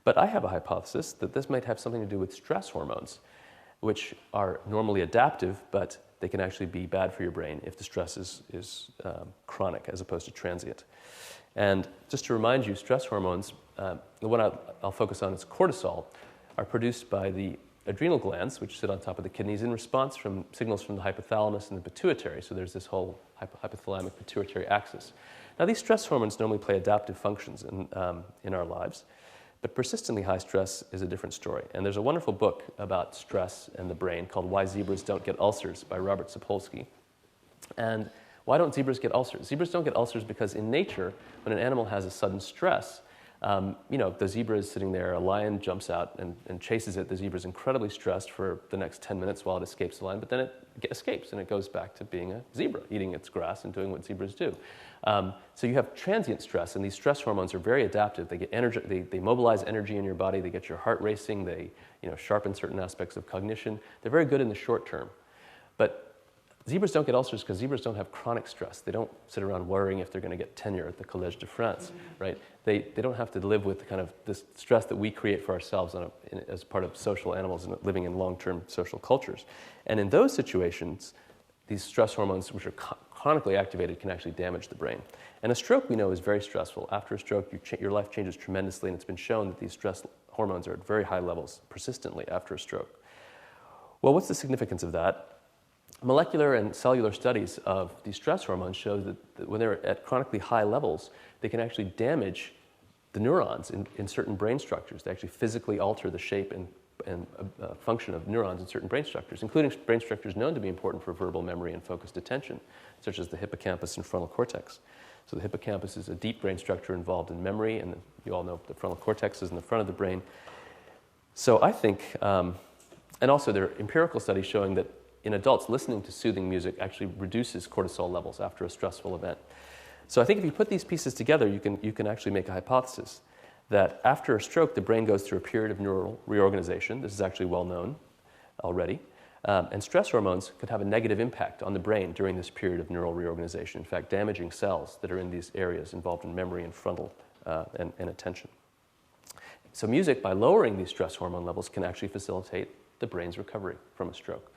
But I have a hypothesis that this might have something to do with stress hormones, which are normally adaptive, but they can actually be bad for your brain if the stress is chronic as opposed to transient. And just to remind you, stress hormones, the one I'll focus on is cortisol, are produced by the adrenal glands, which sit on top of the kidneys, in response from signals from the hypothalamus and the pituitary. So there's this whole hypothalamic pituitary axis. Now, these stress hormones normally play adaptive functions in our lives, but persistently high stress is a different story. And there's a wonderful book about stress and the brain called Why Zebras Don't Get Ulcers by Robert Sapolsky. And why don't zebras get ulcers? Zebras don't get ulcers because in nature, when an animal has a sudden stress, the zebra is sitting there, a lion jumps out and chases it. The zebra is incredibly stressed for the next 10 minutes while it escapes the lion, but then it escapes and it goes back to being a zebra, eating its grass and doing what zebras do. So you have transient stress, and these stress hormones are very adaptive. They get energy, they mobilize energy in your body, they get your heart racing, they sharpen certain aspects of cognition. They're very good in the short term. But zebras don't get ulcers because zebras don't have chronic stress. They don't sit around worrying if they're going to get tenure at the Collège de France, right? They don't have to live with the kind of this stress that we create for ourselves as part of social animals and living in long-term social cultures. And in those situations, these stress hormones, which are chronically activated, can actually damage the brain. And a stroke, we know, is very stressful. After a stroke, your life changes tremendously, and it's been shown that these stress hormones are at very high levels persistently after a stroke. Well, what's the significance of that? Molecular and cellular studies of these stress hormones show that when they're at chronically high levels, they can actually damage the neurons in certain brain structures. They actually physically alter the shape and function of neurons in certain brain structures, including brain structures known to be important for verbal memory and focused attention, such as the hippocampus and frontal cortex. So the hippocampus is a deep brain structure involved in memory, and you all know the frontal cortex is in the front of the brain. So I think, and also there are empirical studies showing that in adults, listening to soothing music actually reduces cortisol levels after a stressful event. So I think if you put these pieces together, you can actually make a hypothesis that after a stroke, the brain goes through a period of neural reorganization. This is actually well known already. And stress hormones could have a negative impact on the brain during this period of neural reorganization, in fact, damaging cells that are in these areas involved in memory and frontal and attention. So music, by lowering these stress hormone levels, can actually facilitate the brain's recovery from a stroke.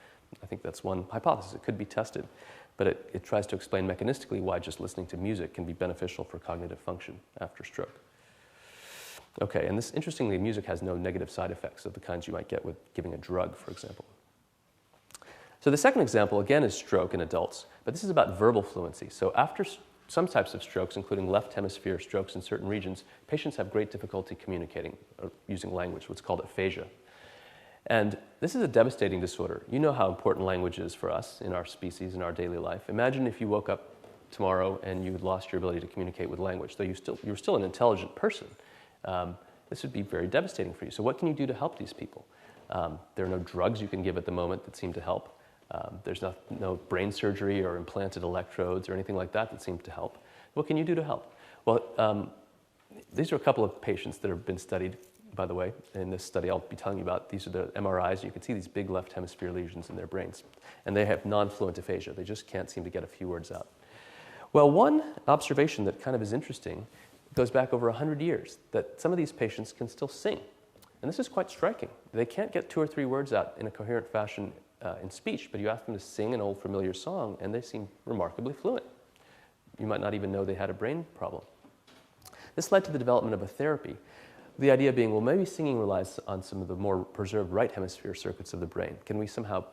I think that's one hypothesis. It could be tested, but it tries to explain mechanistically why just listening to music can be beneficial for cognitive function after stroke. Okay, and interestingly, music has no negative side effects of the kinds you might get with giving a drug, for example. So the second example, again, is stroke in adults, but this is about verbal fluency. So after some types of strokes, including left hemisphere strokes in certain regions, patients have great difficulty communicating or using language, what's called aphasia. And this is a devastating disorder. You know how important language is for us in our species, in our daily life. Imagine if you woke up tomorrow and you had lost your ability to communicate with language, though you're still an intelligent person. This would be very devastating for you. So what can you do to help these people? There are no drugs you can give at the moment that seem to help. There's no brain surgery or implanted electrodes or anything like that that seem to help. What can you do to help? Well, these are a couple of patients that have been studied, by the way. In this study I'll be telling you about, these are the MRIs. You can see these big left hemisphere lesions in their brains. And they have non-fluent aphasia. They just can't seem to get a few words out. Well, one observation that kind of is interesting goes back over 100 years, that some of these patients can still sing. And this is quite striking. They can't get 2 or 3 words out in a coherent fashion in speech, but you ask them to sing an old familiar song, and they seem remarkably fluent. You might not even know they had a brain problem. This led to the development of a therapy. The idea being, well, maybe singing relies on some of the more preserved right hemisphere circuits of the brain. Can we somehow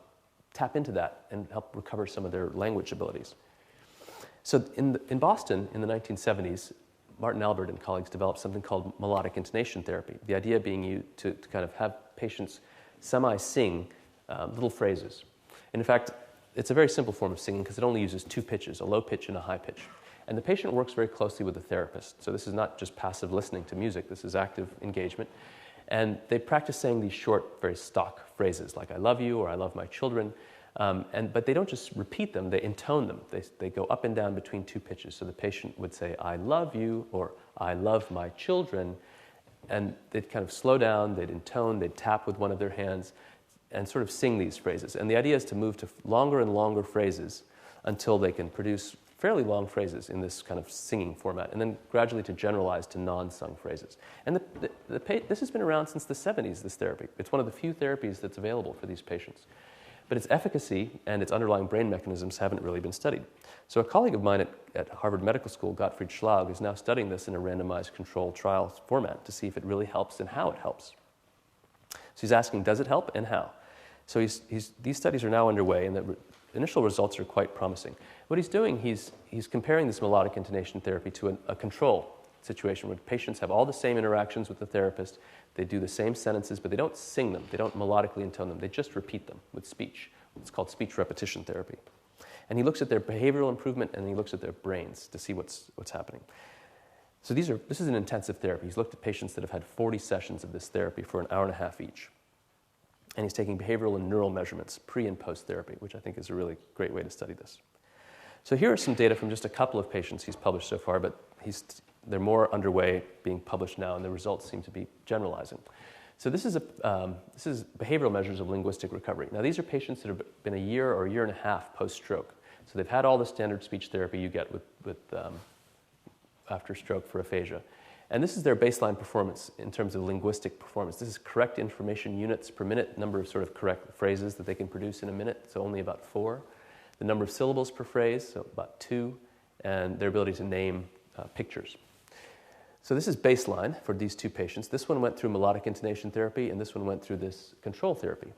tap into that and help recover some of their language abilities? So in Boston in the 1970s, Martin Albert and colleagues developed something called melodic intonation therapy. The idea being to kind of have patients semi-sing little phrases. And in fact, it's a very simple form of singing because it only uses 2 pitches, a low pitch and a high pitch. And the patient works very closely with the therapist. So this is not just passive listening to music, this is active engagement. And they practice saying these short, very stock phrases like I love you or I love my children. But they don't just repeat them, they intone them. They go up and down between 2 pitches. So the patient would say, I love you, or I love my children. And they'd kind of slow down, they'd intone, they'd tap with one of their hands, and sort of sing these phrases. And the idea is to move to longer and longer phrases until they can produce fairly long phrases in this kind of singing format, and then gradually to generalize to non-sung phrases. And this has been around since the 70s, this therapy. It's one of the few therapies that's available for these patients. But its efficacy and its underlying brain mechanisms haven't really been studied. So a colleague of mine at Harvard Medical School, Gottfried Schlag, is now studying this in a randomized controlled trial format to see if it really helps and how it helps. So he's asking, does it help and how? So these studies are now underway, and the initial results are quite promising. What he's doing, he's comparing this melodic intonation therapy to a control situation where patients have all the same interactions with the therapist. They do the same sentences, but they don't sing them. They don't melodically intone them. They just repeat them with speech. It's called speech repetition therapy. And he looks at their behavioral improvement, and he looks at their brains to see what's happening. So this is an intensive therapy. He's looked at patients that have had 40 sessions of this therapy for an hour and a half each. And he's taking behavioral and neural measurements pre and post therapy, which I think is a really great way to study this. So here are some data from just a couple of patients he's published so far, but they're more underway, being published now, and the results seem to be generalizing. So this is behavioral measures of linguistic recovery. Now these are patients that have been a year or a year and a half post-stroke. So they've had all the standard speech therapy you get with after stroke for aphasia. And this is their baseline performance in terms of linguistic performance. This is correct information units per minute, number of sort of correct phrases that they can produce in a minute, so only about 4. The number of syllables per phrase, so about 2, and their ability to name pictures. So this is baseline for these 2 patients. This one went through melodic intonation therapy, and this one went through this control therapy.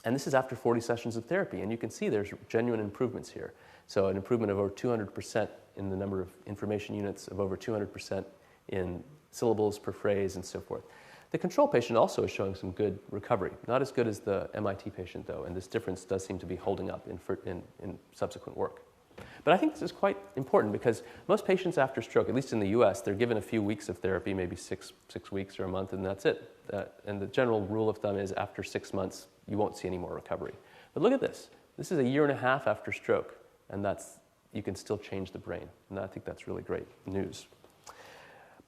And this is after 40 sessions of therapy, and you can see there's genuine improvements here. So an improvement of over 200% in the number of information units, of over 200% in syllables per phrase, and so forth. The control patient also is showing some good recovery. Not as good as the MIT patient, though, and this difference does seem to be holding up in subsequent work. But I think this is quite important because most patients after stroke, at least in the US, they're given a few weeks of therapy, maybe six weeks or a month, and that's it. And the general rule of thumb is after 6 months, you won't see any more recovery. But look at this. This is a year and a half after stroke, and you can still change the brain. And I think that's really great news.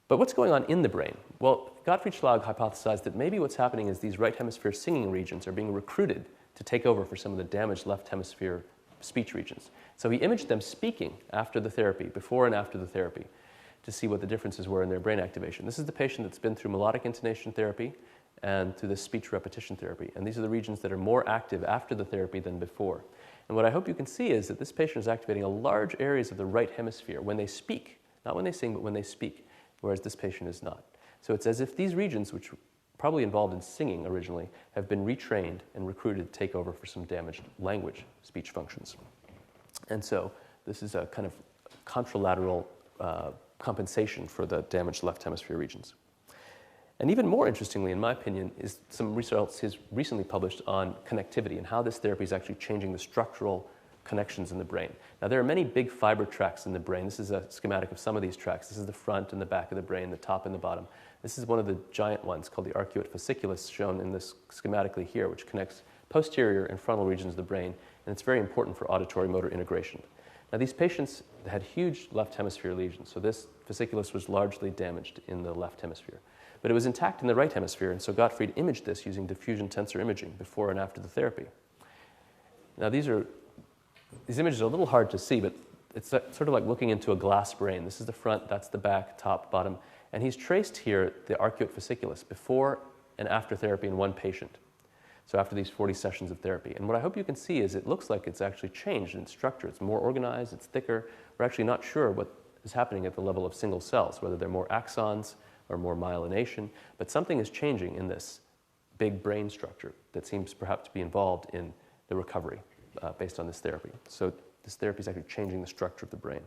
But what's going on in the brain? Well, Gottfried Schlag hypothesized that maybe what's happening is these right hemisphere singing regions are being recruited to take over for some of the damaged left hemisphere speech regions. So he imaged them speaking after the therapy, before and after the therapy, to see what the differences were in their brain activation. This is the patient that's been through melodic intonation therapy and through this speech repetition therapy. And these are the regions that are more active after the therapy than before. And what I hope you can see is that this patient is activating a large areas of the right hemisphere when they speak, not when they sing, but when they speak, whereas this patient is not. So it's as if these regions, which probably involved in singing originally, have been retrained and recruited to take over for some damaged language speech functions. And so this is a kind of contralateral compensation for the damaged left hemisphere regions. And even more interestingly, in my opinion, is some results he's recently published on connectivity and how this therapy is actually changing the structural connections in the brain. Now, there are many big fiber tracts in the brain. This is a schematic of some of these tracts. This is the front and the back of the brain, the top and the bottom. This is one of the giant ones called the arcuate fasciculus, shown in this schematically here, which connects posterior and frontal regions of the brain, and it's very important for auditory motor integration. Now, these patients had huge left hemisphere lesions, so this fasciculus was largely damaged in the left hemisphere. But it was intact in the right hemisphere, and so Gottfried imaged this using diffusion tensor imaging before and after the therapy. Now, these images are a little hard to see, but it's sort of like looking into a glass brain. This is the front, that's the back, top, bottom. And he's traced here the arcuate fasciculus before and after therapy in one patient. So after these 40 sessions of therapy. And what I hope you can see is it looks like it's actually changed in structure. It's more organized, it's thicker. We're actually not sure what is happening at the level of single cells, whether they're more axons or more myelination, but something is changing in this big brain structure that seems perhaps to be involved in the recovery based on this therapy. So this therapy is actually changing the structure of the brain.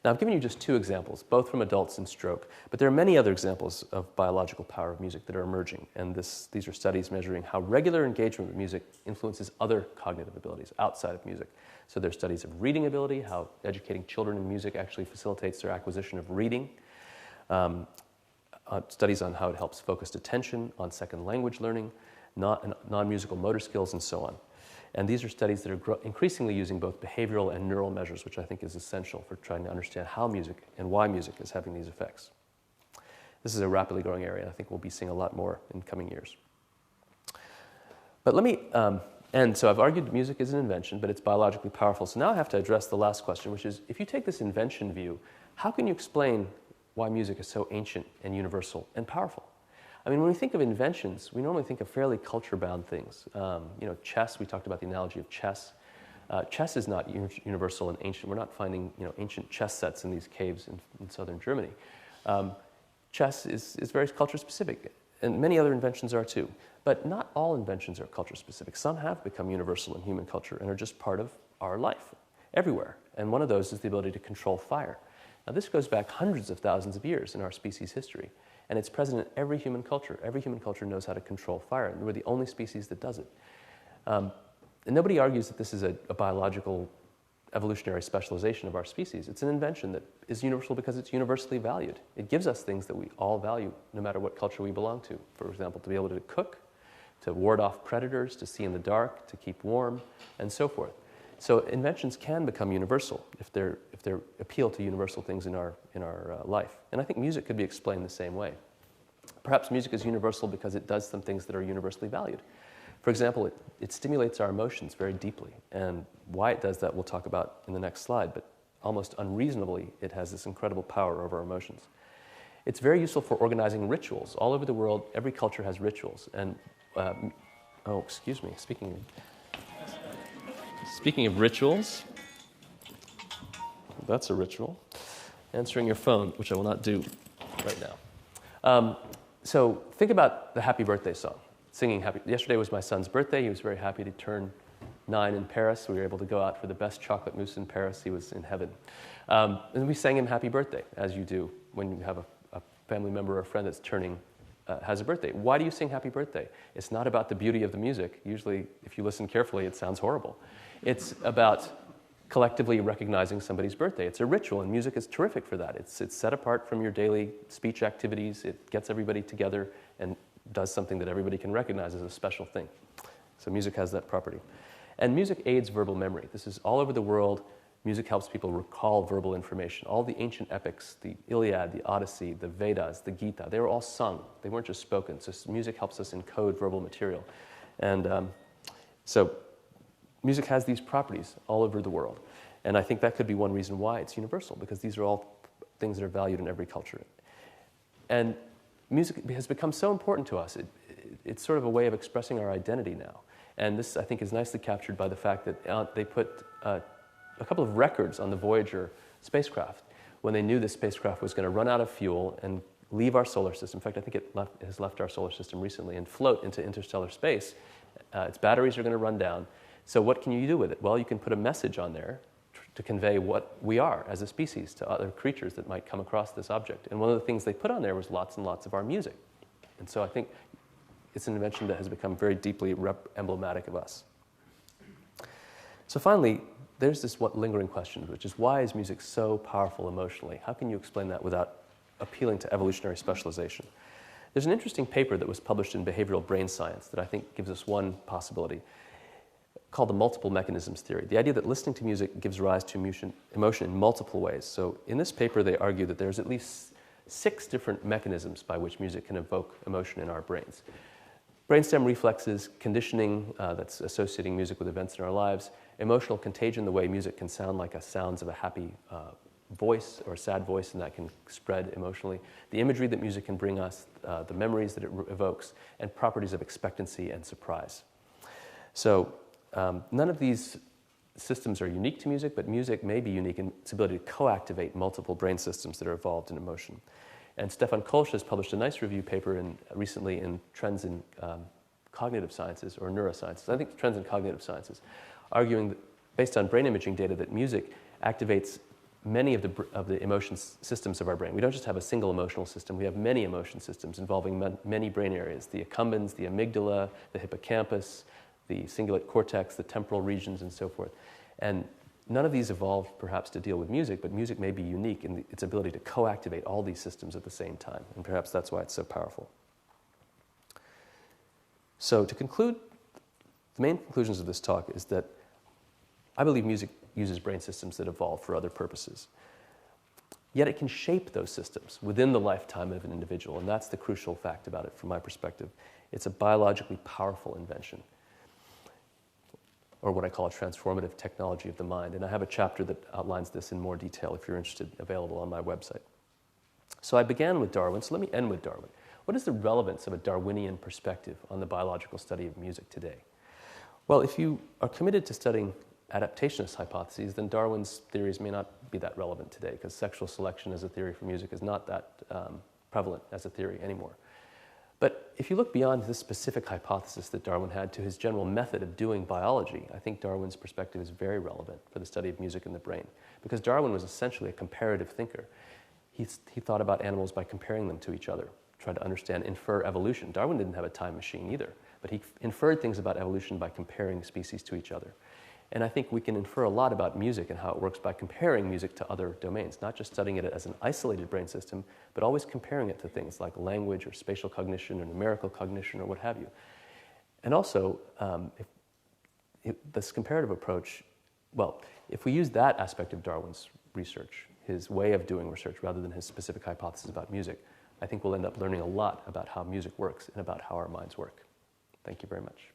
Now, I've given you just two examples, both from adults in stroke, but there are many other examples of biological power of music that are emerging, and these are studies measuring how regular engagement with music influences other cognitive abilities outside of music. So there are studies of reading ability, how educating children in music actually facilitates their acquisition of reading, studies on how it helps focused attention, on second language learning, non-musical motor skills, and so on. And these are studies that are increasingly using both behavioral and neural measures, which I think is essential for trying to understand how music and why music is having these effects. This is a rapidly growing area, and I think we'll be seeing a lot more in coming years. But let me end. So I've argued music is an invention, but it's biologically powerful. So now I have to address the last question, which is, if you take this invention view, how can you explain why music is so ancient and universal and powerful? I mean, when we think of inventions, we normally think of fairly culture-bound things. Chess, we talked about the analogy of chess. Chess is not universal and ancient. We're not finding ancient chess sets in these caves in southern Germany. Chess is very culture-specific, and many other inventions are too. But not all inventions are culture-specific. Some have become universal in human culture and are just part of our life, everywhere. And one of those is the ability to control fire. Now, this goes back hundreds of thousands of years in our species' history. And it's present in every human culture. Every human culture knows how to control fire, and we're the only species that does it. And nobody argues that this is a biological evolutionary specialization of our species. It's an invention that is universal because it's universally valued. It gives us things that we all value, no matter what culture we belong to. For example, to be able to cook, to ward off predators, to see in the dark, to keep warm, and so forth. So inventions can become universal if they appeal to universal things in our life. And I think music could be explained the same way. Perhaps music is universal because it does some things that are universally valued. For example, it stimulates our emotions very deeply. And why it does that we'll talk about in the next slide, but almost unreasonably, it has this incredible power over our emotions. It's very useful for organizing rituals. All over the world, every culture has rituals. And, Speaking of rituals, that's a ritual. Answering your phone, which I will not do right now. So think about the happy birthday song, singing happy. Yesterday was my son's birthday. He was very happy to turn 9 in Paris. We were able to go out for the best chocolate mousse in Paris. He was in heaven. And we sang him happy birthday, as you do when you have a family member or a friend that's has a birthday. Why do you sing happy birthday? It's not about the beauty of the music. Usually, if you listen carefully, it sounds horrible. It's about collectively recognizing somebody's birthday. It's a ritual, and music is terrific for that. It's set apart from your daily speech activities. It gets everybody together and does something that everybody can recognize as a special thing. So music has that property. And music aids verbal memory. This is all over the world. Music helps people recall verbal information. All the ancient epics, the Iliad, the Odyssey, the Vedas, the Gita, they were all sung. They weren't just spoken. So music helps us encode verbal material. And so music has these properties all over the world. And I think that could be one reason why it's universal, because these are all things that are valued in every culture. And music has become so important to us. It's sort of a way of expressing our identity now. And this, I think, is nicely captured by the fact that they put a couple of records on the Voyager spacecraft when they knew the spacecraft was going to run out of fuel and leave our solar system. In fact, I think it has left our solar system recently and float into interstellar space. Its batteries are going to run down. So what can you do with it? Well, you can put a message on there to convey what we are as a species to other creatures that might come across this object. And one of the things they put on there was lots and lots of our music. And so I think it's an invention that has become very deeply emblematic of us. So finally, there's this lingering question, which is, why is music so powerful emotionally? How can you explain that without appealing to evolutionary specialization? There's an interesting paper that was published in Behavioral Brain Science that I think gives us one possibility, called the multiple mechanisms theory. The idea that listening to music gives rise to emotion in multiple ways. So in this paper, they argue that there's at least 6 different mechanisms by which music can evoke emotion in our brains. Brainstem reflexes, conditioning that's associating music with events in our lives, emotional contagion, the way music can sound like a sounds of a happy voice or a sad voice, and that can spread emotionally, the imagery that music can bring us, the memories that it evokes, and properties of expectancy and surprise. So none of these systems are unique to music, but music may be unique in its ability to co-activate multiple brain systems that are involved in emotion. And Stefan Kolsch has published a nice review paper recently in Trends in Cognitive Sciences, or Neurosciences, I think Trends in Cognitive Sciences, arguing that, based on brain imaging data, that music activates many of the emotion systems of our brain. We don't just have a single emotional system, we have many emotion systems involving many brain areas, the accumbens, the amygdala, the hippocampus, the cingulate cortex, the temporal regions, and so forth. And none of these evolved perhaps to deal with music, but music may be unique in its ability to co-activate all these systems at the same time, and perhaps that's why it's so powerful. So to conclude, the main conclusions of this talk is that I believe music uses brain systems that evolve for other purposes. Yet it can shape those systems within the lifetime of an individual, and that's the crucial fact about it from my perspective. It's a biologically powerful invention, or what I call a transformative technology of the mind. And I have a chapter that outlines this in more detail if you're interested, available on my website. So I began with Darwin, so let me end with Darwin. What is the relevance of a Darwinian perspective on the biological study of music today? Well, if you are committed to studying adaptationist hypotheses, then Darwin's theories may not be that relevant today, because sexual selection as a theory for music is not that prevalent as a theory anymore. But if you look beyond this specific hypothesis that Darwin had to his general method of doing biology, I think Darwin's perspective is very relevant for the study of music in the brain, because Darwin was essentially a comparative thinker. He thought about animals by comparing them to each other, tried to infer evolution. Darwin didn't have a time machine either, but he inferred things about evolution by comparing species to each other. And I think we can infer a lot about music and how it works by comparing music to other domains, not just studying it as an isolated brain system, but always comparing it to things like language or spatial cognition or numerical cognition or what have you. And also, this comparative approach, well, if we use that aspect of Darwin's research, his way of doing research rather than his specific hypothesis about music, I think we'll end up learning a lot about how music works and about how our minds work. Thank you very much.